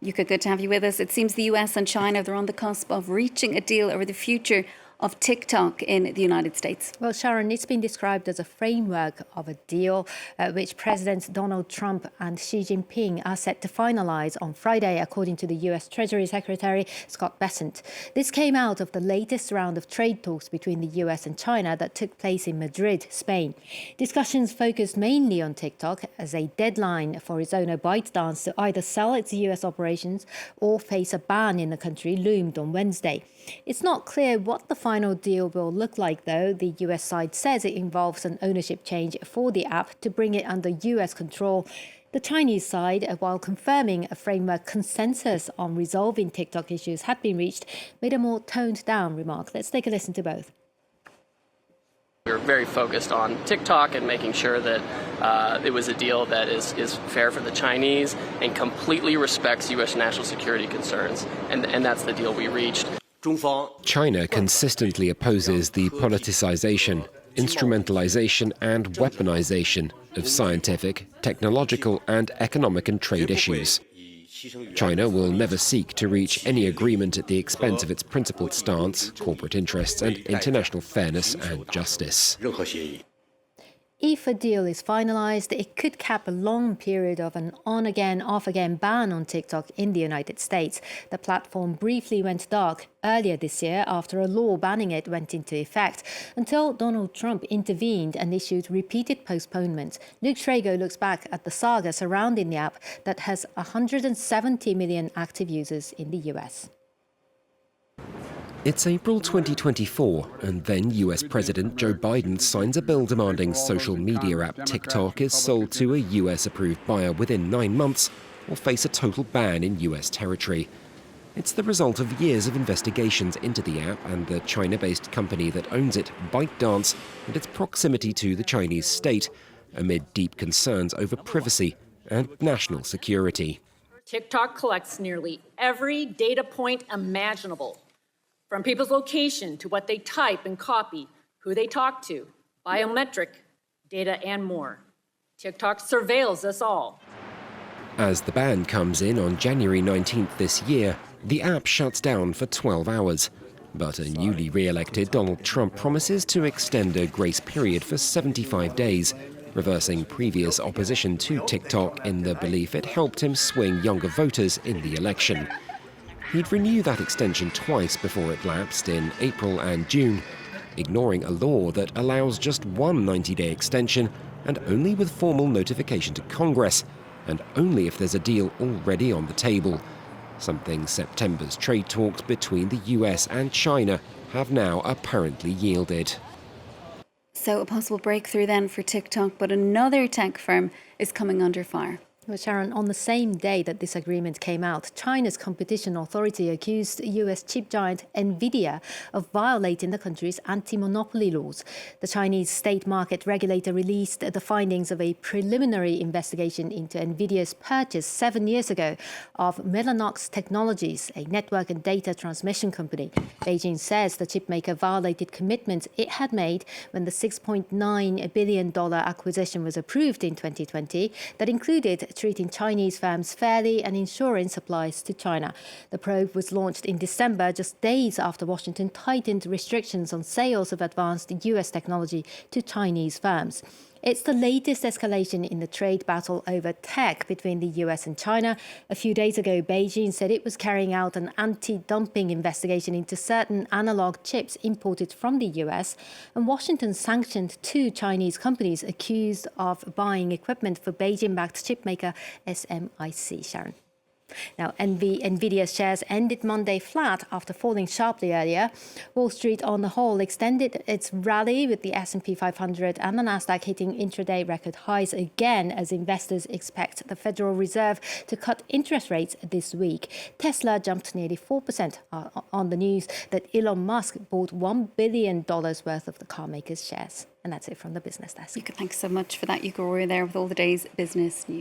Yuka, good to have you with us. It seems the US and China, they're on the cusp of reaching a deal over the future of TikTok in the United States. Well, Sharon, it's been described as a framework of a deal which Presidents Donald Trump and Xi Jinping are set to finalize on Friday, according to the US Treasury Secretary Scott Bessent. This came out of the latest round of trade talks between the US and China that took place in Madrid, Spain. Discussions focused mainly on TikTok as a deadline for its owner ByteDance to either sell its US operations or face a ban in the country loomed on Wednesday. It's not clear what the final deal will look like, though. The US side says it involves an ownership change for the app to bring it under US control. The Chinese side, while confirming a framework consensus on resolving TikTok issues had been reached, made a more toned-down remark. Let's take a listen to both. We're very focused on TikTok and making sure that it was a deal that is fair for the Chinese and completely respects U.S. national security concerns. And that's the deal we reached. China consistently opposes the politicization, instrumentalization and weaponization of scientific, technological and economic and trade issues. China will never seek to reach any agreement at the expense of its principled stance, corporate interests and international fairness and justice. If a deal is finalized, it could cap a long period of an on-again, off-again ban on TikTok in the United States. The platform briefly went dark earlier this year after a law banning it went into effect, until Donald Trump intervened and issued repeated postponements. Luke Schrago looks back at the saga surrounding the app that has 170 million active users in the US. It's April 2024, and then US President Joe Biden signs a bill demanding social media app TikTok is sold to a US-approved buyer within 9 months or face a total ban in US territory. It's the result of years of investigations into the app and the China-based company that owns it, ByteDance, and its proximity to the Chinese state, amid deep concerns over privacy and national security. TikTok collects nearly every data point imaginable, from people's location to what they type and copy, who they talk to, biometric data, and more. TikTok surveils us all. As the ban comes in on January 19th this year, the app shuts down for 12 hours. But a newly re-elected Donald Trump promises to extend a grace period for 75 days, reversing previous opposition to TikTok in the belief it helped him swing younger voters in the election. He'd renew that extension twice before it lapsed in April and June, ignoring a law that allows just one 90-day extension and only with formal notification to Congress, and only if there's a deal already on the table, something September's trade talks between the US and China have now apparently yielded. So a possible breakthrough then for TikTok, but another tech firm is coming under fire. Well, Sharon, on the same day that this agreement came out, China's competition authority accused US chip giant NVIDIA of violating the country's anti-monopoly laws. The Chinese state market regulator released the findings of a preliminary investigation into NVIDIA's purchase 7 years ago of Mellanox Technologies, a network and data transmission company. Beijing says the chipmaker violated commitments it had made when the $6.9 billion acquisition was approved in 2020 that included treating Chinese firms fairly and ensuring supplies to China. The probe was launched in December, just days after Washington tightened restrictions on sales of advanced US technology to Chinese firms. It's the latest escalation in the trade battle over tech between the US and China. A few days ago, Beijing said it was carrying out an anti-dumping investigation into certain analog chips imported from the US, and Washington sanctioned 2 Chinese companies accused of buying equipment for Beijing-backed chipmaker SMIC. Sharon. Now, NVIDIA's shares ended Monday flat after falling sharply earlier. Wall Street on the whole extended its rally with the S&P 500 and the Nasdaq hitting intraday record highs again as investors expect the Federal Reserve to cut interest rates this week. Tesla jumped nearly 4% on the news that Elon Musk bought $1 billion worth of the carmaker's shares. And that's it from the business desk. Thanks so much for that, Yuka. We're there with all the day's business news.